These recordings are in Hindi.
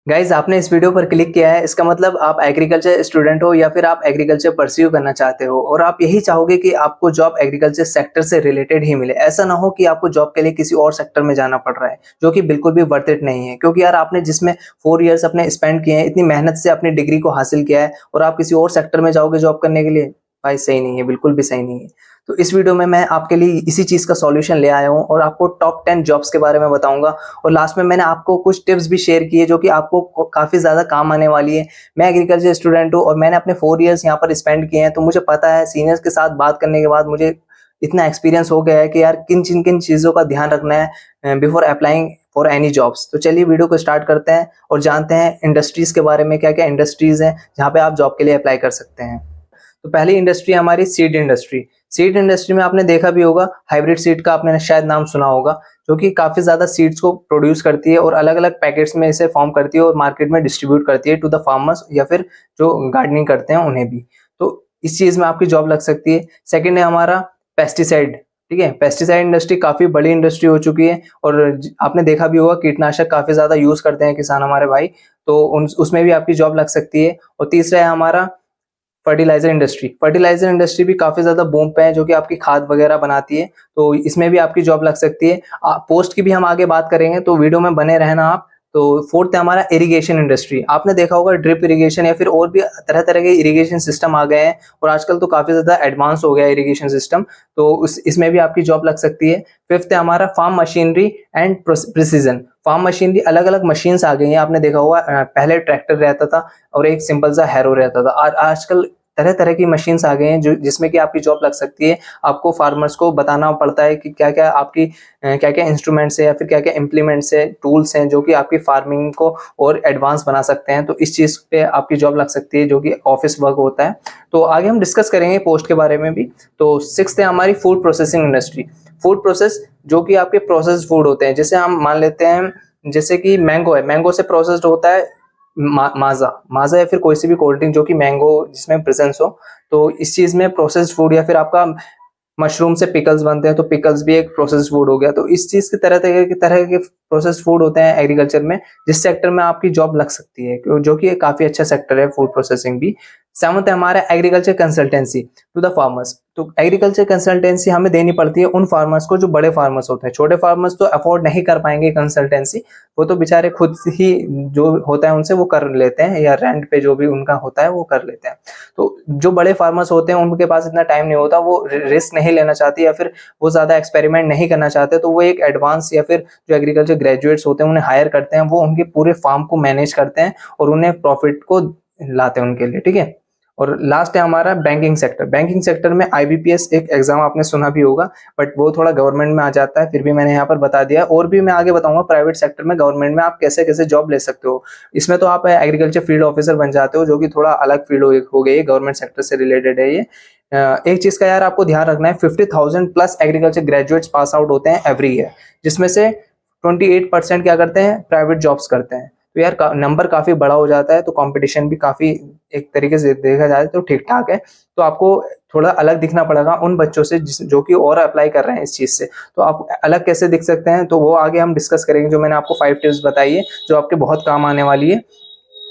गाइज आपने इस वीडियो पर क्लिक किया है, इसका मतलब आप एग्रीकल्चर स्टूडेंट हो या फिर आप एग्रीकल्चर परस्यू करना चाहते हो और आप यही चाहोगे कि आपको जॉब एग्रीकल्चर सेक्टर से रिलेटेड ही मिले। ऐसा ना हो कि आपको जॉब के लिए किसी और सेक्टर में जाना पड़ रहा है, जो कि बिल्कुल भी वर्थ इट नहीं है। क्योंकि यार आपने जिसमें 4 इयर्स अपने स्पेंड किए हैं, इतनी मेहनत से अपनी डिग्री को हासिल किया है और आप किसी और सेक्टर में जाओगे जॉब करने के लिए, भाई सही नहीं है, बिल्कुल भी सही नहीं है। तो इस वीडियो में मैं आपके लिए इसी चीज का सॉल्यूशन ले आया हूँ और आपको टॉप 10 जॉब्स के बारे में बताऊंगा। और लास्ट में मैंने आपको कुछ टिप्स भी शेयर किए जो कि आपको काफी ज्यादा काम आने वाली है। मैं एग्रीकल्चर स्टूडेंट हूँ और मैंने अपने 4 इयर्स यहाँ पर स्पेंड किए हैं, तो मुझे पता है, सीनियर्स के साथ बात करने के बाद मुझे इतना एक्सपीरियंस हो गया है कि यार किन चीजों का ध्यान रखना है before applying for any jobs. तो चलिए वीडियो को स्टार्ट करते हैं और जानते हैं इंडस्ट्रीज के बारे में, क्या क्या इंडस्ट्रीज हैं जहाँ पे आप जॉब के लिए अप्लाई कर सकते हैं। तो पहली इंडस्ट्री हमारी सीड इंडस्ट्री। सीड इंडस्ट्री में आपने देखा भी होगा, हाइब्रिड सीड का आपने शायद नाम सुना होगा, जो कि काफी ज्यादा सीड्स को प्रोड्यूस करती है और अलग अलग पैकेट्स में इसे फॉर्म करती है और मार्केट में डिस्ट्रीब्यूट करती है टू द फार्मर्स या फिर जो गार्डनिंग करते हैं उन्हें भी। तो इस चीज में आपकी जॉब लग सकती है। सेकेंड है हमारा पेस्टिसाइड। ठीक है, पेस्टिसाइड इंडस्ट्री काफी बड़ी इंडस्ट्री हो चुकी है और आपने देखा भी होगा कीटनाशक काफी ज्यादा यूज करते हैं किसान हमारे भाई, तो उसमें भी आपकी जॉब लग सकती है। और तीसरा है हमारा फर्टिलाइजर इंडस्ट्री। फर्टिलाइजर इंडस्ट्री भी काफी ज्यादा बूम पे है, जो कि आपकी खाद वगैरह बनाती है, तो इसमें भी आपकी जॉब लग सकती है। पोस्ट की भी हम आगे बात करेंगे, तो वीडियो में बने रहना आप। तो फोर्थ है हमारा इरिगेशन इंडस्ट्री। आपने देखा होगा ड्रिप इरिगेशन या फिर और भी तरह तरह के इरिगेशन सिस्टम आ गए हैं और आजकल तो काफी ज्यादा एडवांस हो गया है इरिगेशन सिस्टम, तो इसमें भी आपकी जॉब लग सकती है। फिफ्थ है हमारा farm machinery and precision. Farm machinery, अलग अलग मशीन्स आ गई हैं, आपने देखा होगा पहले ट्रैक्टर रहता था और एक सिंपल सा हैरो रहता था। आजकल तरह तरह की मशीन्स आ गए हैं जो जिसमें कि आपकी जॉब लग सकती है। आपको फार्मर्स को बताना पड़ता है कि क्या क्या आपकी क्या क्या इंस्ट्रूमेंट्स है या फिर क्या क्या इम्प्लीमेंट्स है, टूल्स हैं जो कि आपकी फार्मिंग को और एडवांस बना सकते हैं। तो इस चीज पे आपकी जॉब लग सकती है, जो कि ऑफिस वर्क होता है। तो आगे हम डिस्कस करेंगे पोस्ट के बारे में भी। तो सिक्स्थ है हमारी food processing industry. Food process, जो कि आपके प्रोसेस्ड फूड होते हैं, जैसे हम मान लेते हैं जैसे कि मैंगो है, मैंगो से प्रोसेस्ड होता है माजा माजा या फिर कोई सी भी कोल्ड ड्रिंक जो कि मैंगो जिसमें प्रेजेंस हो। तो इस चीज में प्रोसेस्ड फूड, या फिर आपका मशरूम से पिकल्स बनते हैं, तो पिकल्स भी एक प्रोसेस्ड फूड हो गया। तो इस चीज के तरह के प्रोसेस्ड फूड होते हैं एग्रीकल्चर में, जिस सेक्टर में आपकी जॉब लग सकती है, जो कि काफी अच्छा सेक्टर है फूड प्रोसेसिंग भी। सेवंथ है हमारा agriculture consultancy to the farmers. तो एग्रीकल्चर कंसल्टेंसी हमें देनी पड़ती है उन फार्मर्स को जो बड़े फार्मर्स होते हैं। छोटे फार्मर्स तो अफोर्ड नहीं कर पाएंगे कंसल्टेंसी, वो तो बेचारे खुद ही जो होता है उनसे वो कर लेते हैं, या रेंट पे जो भी उनका होता है वो कर लेते हैं। तो जो बड़े फार्मर्स होते हैं उनके पास इतना टाइम नहीं होता, वो रिस्क नहीं लेना चाहते या फिर वो ज्यादा एक्सपेरिमेंट नहीं करना चाहते, तो वो एक एडवांस या फिर जो एग्रीकल्चर ग्रेजुएट्स होते हैं उन्हें हायर करते हैं, वो उनके पूरे फार्म को मैनेज करते हैं और उन्हें प्रॉफिट को लाते हैं उनके लिए। ठीक है, और लास्ट है हमारा बैंकिंग सेक्टर। बैंकिंग सेक्टर में आईबीपीएस एक एग्जाम आपने सुना भी होगा, बट वो थोड़ा गवर्नमेंट में आ जाता है, फिर भी मैंने यहाँ पर बता दिया। और भी मैं आगे बताऊंगा प्राइवेट सेक्टर में, गवर्नमेंट में आप कैसे कैसे जॉब ले सकते हो। इसमें तो आप एग्रीकल्चर फील्ड ऑफिसर बन जाते हो, जो कि थोड़ा अलग फील्ड हो गई है, गवर्नमेंट सेक्टर से रिलेटेड है ये। एक चीज का यार आपको ध्यान रखना है, 50,000 plus agriculture graduates pass out होते हैं एवरी ईयर, जिसमें से 28% क्या करते हैं, प्राइवेट जॉब्स करते हैं। तो यार नंबर काफी बड़ा हो जाता है, तो कंपटीशन भी काफी एक तरीके से देखा जाए तो ठीक ठाक है। तो आपको थोड़ा अलग दिखना पड़ेगा उन बच्चों से जो कि और अप्लाई कर रहे हैं इस चीज से। तो आप अलग कैसे दिख सकते हैं, तो वो आगे हम डिस्कस करेंगे, जो मैंने आपको 5 टिप्स बताई है जो आपके बहुत काम आने वाली है।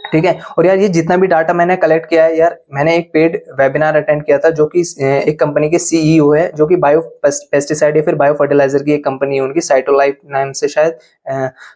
ठीक है, और यार ये जितना भी डाटा मैंने कलेक्ट किया है, यार मैंने एक पेड वेबिनार अटेंड किया था, जो कि एक कंपनी के सीईओ है, जो कि बायो पेस्टिसाइड या फिर बायो फर्टिलाइजर की एक कंपनी है उनकी, साइटोलाइफ नाम से शायद।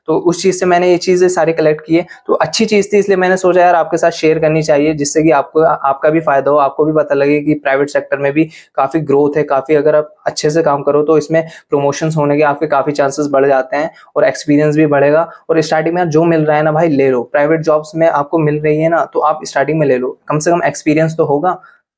तो उस चीज से मैंने ये चीजें सारी कलेक्ट की है, तो अच्छी चीज थी, इसलिए मैंने सोचा यार आपके साथ शेयर करनी चाहिए, जिससे कि आपको आपका भी फायदा हो, आपको भी पता लगे कि प्राइवेट सेक्टर में भी काफी ग्रोथ है, काफी अगर आप अच्छे से काम करो तो इसमें प्रमोशंस होने के आपके काफी चांसेस बढ़ जाते हैं और एक्सपीरियंस भी बढ़ेगा। और स्टार्टिंग में जो मिल रहा है ना भाई, ले लो। प्राइवेट जॉब्स में आपको मिल रही है ना, तो आप स्टार्टिंग में ले लो, कम से कम एक्सपीरियंस तो होगा।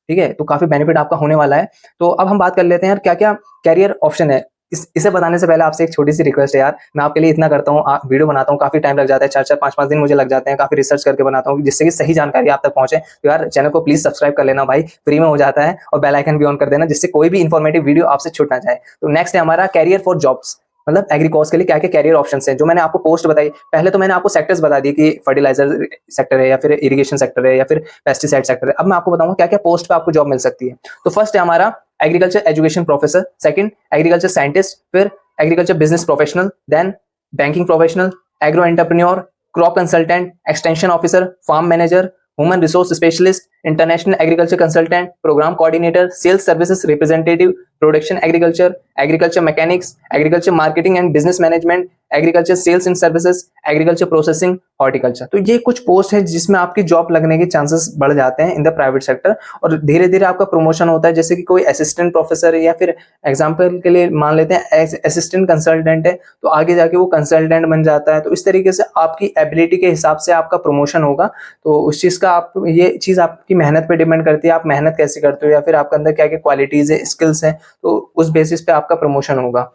ठीक है, तो काफी बेनिफिट आपका होने वाला है। तो अब हम बात कर लेते हैं यार क्या क्या कैरियर ऑप्शन है। इसे बताने से पहले आपसे एक छोटी सी रिक्वेस्ट है यार, मैं आपके लिए इतना करता हूँ, वीडियो बनाता हूँ, काफी टाइम लग जाता है, 4-4 5-5 दिन मुझे लग जाते हैं, काफी रिसर्च करके बनाता हूँ जिससे कि सही जानकारी आप तक पहुंचे। तो यार चैनल को प्लीज सब्सक्राइब कर लेना भाई, फ्री में हो जाता है, और बेल आइकन भी ऑन कर देना, जिससे कोई भी इंफॉर्मेटिव वीडियो आपसे छूट ना जाए। तो नेक्स्ट है हमारा कैरियर फॉर जॉब्स, मतलब एग्रीकॉस के लिए क्या क्या कैरियर ऑप्शंस हैं, जो मैंने आपको पोस्ट बताई। पहले तो मैंने आपको सेक्टर्स बता दिए कि फर्टिलाइजर सेक्टर है या फिर इरिगेशन सेक्टर है या फिर पेस्टिसाइड सेक्टर है। अब मैं आपको बताऊंगा क्या क्या पोस्ट पे आपको जॉब मिल सकती है। तो फर्स्ट है हमारा agriculture education professor, second agriculture scientist, फिर agriculture business professional, then banking professional, agro entrepreneur, crop consultant, extension officer, farm manager, human resource specialist, international agriculture consultant, program coordinator, sales services representative, production agriculture, agriculture mechanics, agriculture marketing and business management, agriculture sales and services, agriculture processing, horticulture. तो ये कुछ पोस्ट है जिसमें आपकी जॉब लगने के चांसेस बढ़ जाते हैं इन द प्राइवेट सेक्टर, और धीरे धीरे आपका प्रमोशन होता है। जैसे कि कोई असिस्टेंट प्रोफेसर है, या फिर एग्जाम्पल के लिए मान लेते हैं असिस्टेंट कंसल्टेंट है, तो आगे जाके वो कंसल्टेंट बन जाता है। तो इस तरीके से आपकी एबिलिटी के हिसाब से आपका प्रमोशन होगा। तो उस चीज का आप, ये चीज आपकी मेहनत पे डिपेंड करती है, आप मेहनत कैसे करते हो, या फिर आपके अंदर क्या क्या क्वालिटीज है, स्किल्स हैं, तो उस बेसिस पे आपका प्रमोशन होगा।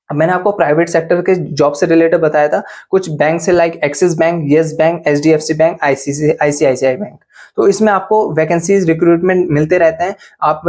अब मैंने आपको प्राइवेट सेक्टर के जॉब से रिलेटेड बताया था, कुछ बैंक से like axis bank, yes bank, HDFC bank, ICICI bank. तो इसमें आपको वैकेंसीज, रिक्रूटमेंट मिलते रहते हैं। आप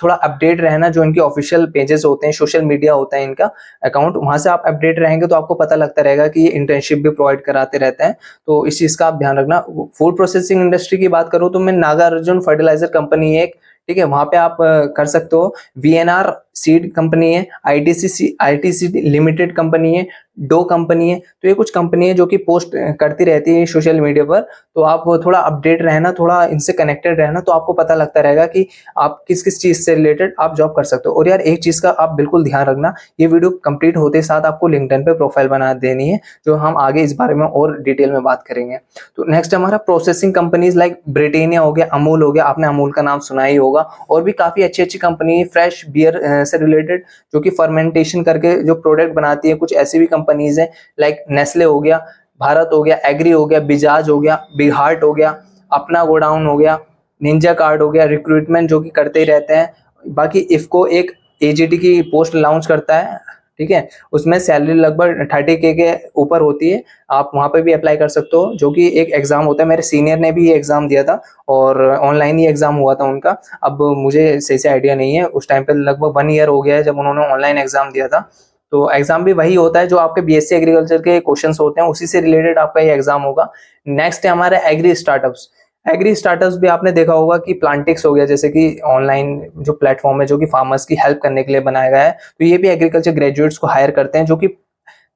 थोड़ा अपडेट रहना, जो इनके ऑफिशियल पेजेस होते हैं, सोशल मीडिया होता है इनका अकाउंट, वहां से आप अपडेट रहेंगे तो आपको पता लगता रहेगा कि ये इंटर्नशिप भी प्रोवाइड कराते रहते हैं। तो इस चीज का आप ध्यान रखना। फूड प्रोसेसिंग इंडस्ट्री की बात करूँ तो मैं नागार्जुन फर्टिलाइजर कंपनी है एक, ठीक है, वहां पे आप कर सकते हो। वीएनआर सीड कंपनी है, आईटीसी लिमिटेड कंपनी है, डो कंपनी है। तो ये कुछ कंपनी है जो कि पोस्ट करती रहती है सोशल मीडिया पर। तो आप थोड़ा अपडेट रहना, थोड़ा इनसे कनेक्टेड रहना, तो आपको पता लगता रहेगा कि आप किस किस चीज से रिलेटेड आप जॉब कर सकते हो। और यार एक चीज का आप बिल्कुल ध्यान रखना, ये वीडियो कंप्लीट होते साथ आपको लिंक्डइन पे प्रोफाइल बना देनी है, जो हम आगे इस बारे में और डिटेल में बात करेंगे। तो नेक्स्ट हमारा प्रोसेसिंग कंपनीज लाइक ब्रिटानिया हो गया, अमूल हो गया, आपने अमूल का नाम सुना ही होगा। और भी काफी अच्छी अच्छी कंपनी, फ्रेश बियर से रिलेटेड, जो कि फर्मेंटेशन करके जो प्रोडक्ट बनाती है। कुछ ऐसी भी कंपनीज हैं लाइक नेस्ले हो गया, भारत हो गया, एग्री हो गया, बिजाज हो गया, बिग हार्ट हो गया, अपना गोडाउन हो गया, निंजा कार्ड हो गया, रिक्रूटमेंट जो कि करते ही रहते हैं। बाकी इफको एक एजीटी की पोस्ट लॉन्च करता है, ठीक है, उसमें सैलरी लगभग 30K के ऊपर होती है। आप वहां पे भी अप्लाई कर सकते हो, जो कि एक एग्जाम होता है। मेरे सीनियर ने भी ये एग्जाम दिया था, और ऑनलाइन ही एग्जाम हुआ था उनका। अब मुझे सही से आइडिया नहीं है, उस टाइम पे लगभग 1 ईयर हो गया है जब उन्होंने ऑनलाइन एग्जाम दिया था। तो एग्जाम भी वही होता है जो आपके बीएससी एग्रीकल्चर के क्वेश्चंस होते हैं, उसी से रिलेटेड आपका ये एग्जाम होगा। नेक्स्ट है हमारा एग्री स्टार्टअप्स। एग्री स्टार्टअप्स भी आपने देखा होगा कि प्लांटिक्स हो गया, जैसे कि ऑनलाइन जो प्लेटफॉर्म है जो कि फार्मर्स की हेल्प करने के लिए बनाया गया है। तो ये भी एग्रीकल्चर ग्रेजुएट्स को हायर करते हैं, जो कि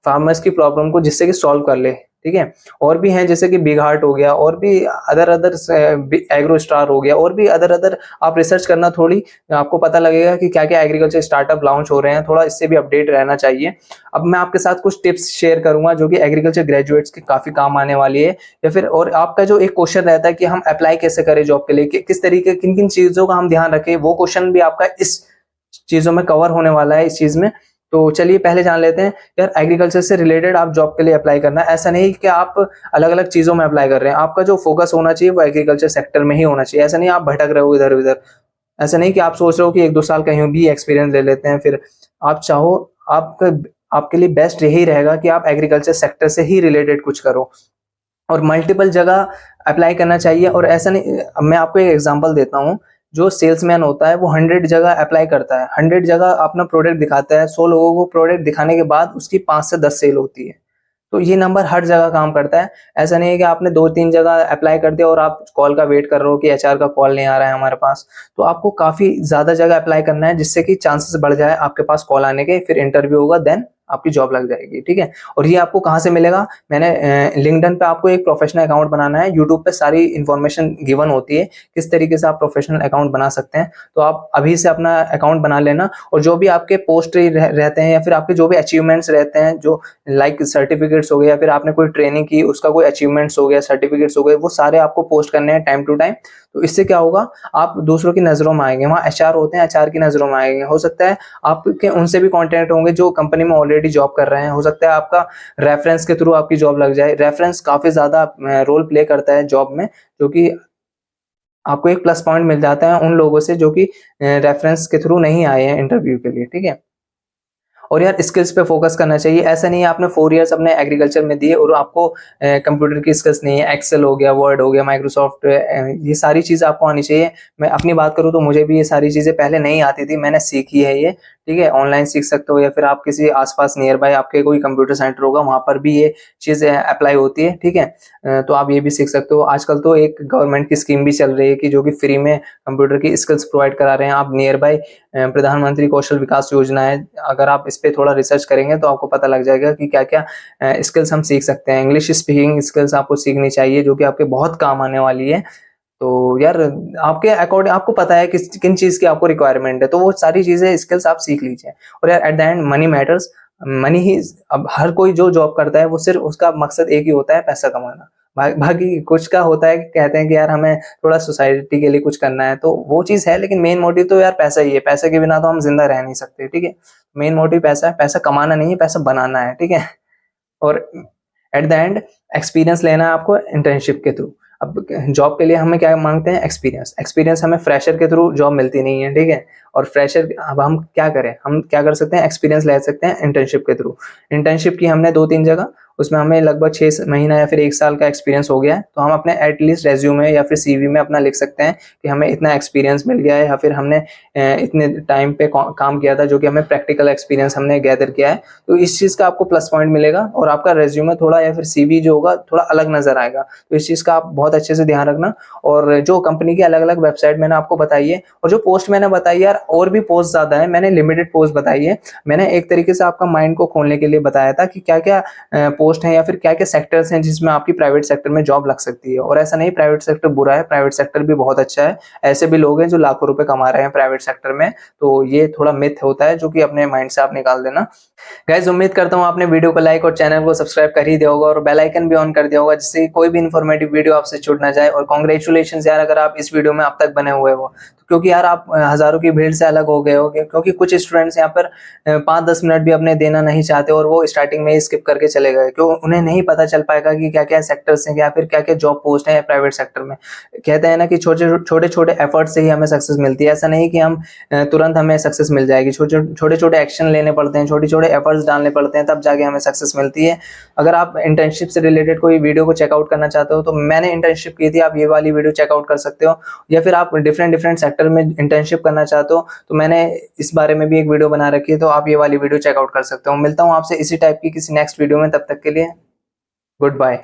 फार्मर्स की प्रॉब्लम को जिससे कि सॉल्व कर ले, ठीक है। और भी हैं जैसे कि बिग हार्ट हो गया, और भी अदर एग्रो स्टार हो गया, और भी अदर आप रिसर्च करना थोड़ी, आपको पता लगेगा कि क्या क्या एग्रीकल्चर स्टार्टअप लॉन्च हो रहे हैं। थोड़ा इससे भी अपडेट रहना चाहिए। अब मैं आपके साथ कुछ टिप्स शेयर करूंगा जो कि एग्रीकल्चर ग्रेजुएट्स के काफी काम आने वाली है। या फिर और आपका जो एक क्वेश्चन रहता है कि हम अप्लाई कैसे करें जॉब के लिए, किस तरीके, किन किन चीजों का हम ध्यान रखें, वो क्वेश्चन भी आपका इस चीजों में कवर होने वाला है, इस चीज में। तो चलिए पहले जान लेते हैं। यार एग्रीकल्चर से रिलेटेड आप जॉब के लिए अप्लाई करना है, ऐसा नहीं कि आप अलग अलग चीजों में अप्लाई कर रहे हैं। आपका जो फोकस होना चाहिए वो एग्रीकल्चर सेक्टर में ही होना चाहिए। ऐसा नहीं आप भटक रहे हो इधर उधर, ऐसा नहीं कि आप सोच रहे हो कि 1-2 साल कहीं भी एक्सपीरियंस ले लेते हैं। फिर आप चाहो, आपका आपके लिए बेस्ट यही रहेगा कि आप एग्रीकल्चर सेक्टर से ही रिलेटेड कुछ करो, और मल्टीपल जगह अप्लाई करना चाहिए। और ऐसा नहीं, मैं आपको एक एग्जांपल देता हूँ। जो सेल्समैन होता है वो 100 जगह अप्लाई करता है, 100 जगह अपना प्रोडक्ट दिखाता है, 100 लोगों को प्रोडक्ट दिखाने के बाद उसकी 5 से 10 सेल होती है। तो ये नंबर हर जगह काम करता है। ऐसा नहीं है कि आपने 2-3 जगह अप्लाई कर दिया और आप कॉल का वेट कर रहे हो कि एचआर का कॉल नहीं आ रहा है हमारे पास। तो आपको काफी ज्यादा जगह अप्लाई करना है, जिससे कि चांसेस बढ़ जाए आपके पास कॉल आने के, फिर इंटरव्यू होगा, देन आपकी जॉब लग जाएगी, ठीक है। और ये आपको कहाँ से मिलेगा, मैंने लिंक्डइन पे आपको एक प्रोफेशनल अकाउंट बनाना है। यूट्यूब पे सारी इन्फॉर्मेशन गिवन होती है किस तरीके से आप प्रोफेशनल अकाउंट बना सकते हैं। तो आप अभी से अपना अकाउंट बना लेना, और जो भी आपके पोस्ट रहते हैं, या फिर आपके जो भी अचीवमेंट्स रहते हैं, जो लाइक सर्टिफिकेट्स हो गए, या फिर आपने कोई ट्रेनिंग की उसका कोई अचीवमेंट्स हो गया, सर्टिफिकेट्स हो गए, वो सारे आपको पोस्ट करने हैं टाइम टू टाइम। तो इससे क्या होगा, आप दूसरों की नजरों में आएंगे। वहाँ एचआर होते हैं, एचआर की नजरों में आएंगे। हो सकता है आपके उनसे भी कॉन्टेक्ट होंगे जो कंपनी में ऑलरेडी जॉब कर रहे हैं। हो सकता है आपका रेफरेंस के थ्रू आपकी जॉब लग जाए। रेफरेंस काफी ज्यादा रोल प्ले करता है जॉब में, जो कि आपको एक प्लस पॉइंट मिल जाता है उन लोगों से जो कि रेफरेंस के थ्रू नहीं आए हैं इंटरव्यू के लिए, ठीक है। और यार स्किल्स पे फोकस करना चाहिए। ऐसा नहीं है आपने 4 इयर्स अपने एग्रीकल्चर में दिए और आपको कंप्यूटर की स्किल्स नहीं है। एक्सेल हो गया, वर्ड हो गया, माइक्रोसॉफ्ट, ये सारी चीजें आपको आनी चाहिए। मैं अपनी बात करूँ तो मुझे भी ये सारी चीजें पहले नहीं आती थी, मैंने सीखी है ये, ठीक है, ऑनलाइन सीख सकते हो या फिर आप किसी आसपास नियर बाय आपके कोई कंप्यूटर सेंटर होगा, वहाँ पर भी ये चीज़ अप्लाई होती है, ठीक है। तो आप ये भी सीख सकते हो। आजकल तो एक गवर्नमेंट की स्कीम भी चल रही है कि जो कि फ्री में कंप्यूटर की स्किल्स प्रोवाइड करा रहे हैं। आप नियर बाय प्रधानमंत्री कौशल विकास योजना है, अगर आप इस पे थोड़ा रिसर्च करेंगे तो आपको पता लग जाएगा कि क्या-क्या स्किल्स हम सीख सकते हैं। इंग्लिश स्पीकिंग स्किल्स आपको सीखनी चाहिए, जो कि आपके बहुत काम आने वाली है। तो यार आपके अकॉर्डिंग आपको पता है किस किन चीज़ की आपको रिक्वायरमेंट है, तो वो सारी चीज़ें स्किल्स आप सीख लीजिए। और यार at the end money matters, money ही, अब हर कोई जो जॉब करता है वो सिर्फ़ उसका मकसद एक ही होता है, पैसा कमाना। बाकी कुछ का होता है कि कहते हैं कि यार हमें थोड़ा सोसाइटी के लिए कुछ करना है, तो वो चीज़ है, लेकिन मेन मोटिव तो यार पैसा ही है। पैसे के बिना तो हम ज़िंदा रह नहीं सकते, ठीक है? मेन मोटिव पैसा है, पैसा कमाना नहीं है, पैसा बनाना है, ठीक है? और एट द एंड एक्सपीरियंस लेना है आपको इंटर्नशिप के थ्रू। अब जॉब के लिए हमें क्या मांगते हैं? एक्सपीरियंस। एक्सपीरियंस हमें फ्रेशर के थ्रू जॉब मिलती नहीं है, ठीक है? और फ्रेशर, अब हम क्या करें? हम क्या कर सकते हैं? एक्सपीरियंस ले सकते हैं इंटर्नशिप के थ्रू। इंटर्नशिप की हमने 2-3 जगह, उसमें हमें लगभग 6 महीना या फिर 1 साल का एक्सपीरियंस हो गया है, तो हम अपने एटलीस्ट रेज़्यूमे या फिर सीवी में अपना लिख सकते हैं कि हमें इतना एक्सपीरियंस मिल गया है, या फिर हमने इतने टाइम पे काम किया था, जो कि हमें प्रैक्टिकल एक्सपीरियंस हमने गैदर किया है। तो इस चीज़ का आपको प्लस पॉइंट मिलेगा और आपका रेज़्यूमे थोड़ा या फिर सीवी जो होगा थोड़ा अलग नज़र आएगा। तो इस चीज़ का आप बहुत अच्छे से ध्यान रखना। और जो कंपनी की अलग-अलग वेबसाइट मैंने आपको बताई है, और जो पोस्ट मैंने बताई है यार, और भी पोस्ट ज़्यादा है, मैंने लिमिटेड पोस्ट बताई है। मैंने एक तरीके से आपका माइंड को खोलने के लिए बताया था कि क्या-क्या पोस्ट हैं या फिर क्या-क्या सेक्टर्स हैं जिसमें आपकी प्राइवेट सेक्टर में जॉब लग सकती है। और ऐसा नहीं प्राइवेट सेक्टर बुरा है, प्राइवेट सेक्टर भी बहुत अच्छा है। ऐसे भी लोग हैं जो लाखों रुपए कमा रहे हैं प्राइवेट सेक्टर में। तो ये थोड़ा मिथ होता है जो कि अपने माइंड से आप निकाल देना। गाइस उम्मीद करता हूँ आपने वीडियो को लाइक और चैनल को सब्सक्राइब कर ही दिया होगा और बेल आइकन भी ऑन कर दिया होगा, जिससे कोई भी इन्फॉर्मेटिव वीडियो आपसे छूट ना जाए। और कांग्रेचुलेशंस यार, अगर आप इस वीडियो में अब तक बने हुए हो, तो क्योंकि यार आप हजारों की भीड़ से अलग हो गए हो, क्योंकि कुछ स्टूडेंट्स यहाँ पर 5-10 मिनट भी अपने देना नहीं चाहते और वो स्टार्टिंग में ही स्किप करके चले गए, क्यों? उन्हें नहीं पता चल पाएगा कि क्या क्या सेक्टर्स हैं या फिर क्या क्या जॉब पोस्ट है प्राइवेट सेक्टर में। कहते हैं ना कि छोटे छोटे एफर्ट से ही हमें सक्सेस मिलती है। ऐसा नहीं कि हम तुरंत हमें सक्सेस मिल जाएगी, छोटे छोटे एक्शन लेने पड़ते हैं, छोटे छोटे एफर्ट्स डालने पड़ते हैं, तब जाके हमें सक्सेस मिलती है। अगर आप इंटर्नशिप से रिलेटेड कोई वीडियो को चेकआउट करना चाहते हो, तो मैंने इंटर्नशिप की थी, आप ये वाली वीडियो चेकआउट कर सकते हो। या फिर आप डिफरेंट डिफरेंट सेक्टर में इंटर्नशिप करना चाहते हो, तो मैंने इस बारे में भी एक वीडियो बना रखी है, तो आप ये वाली वीडियो चेकआउट कर सकते हो। मिलता हूँ आपसे इसी टाइप की किसी नेक्स्ट वीडियो में, तब तक के लिए गुड बाय।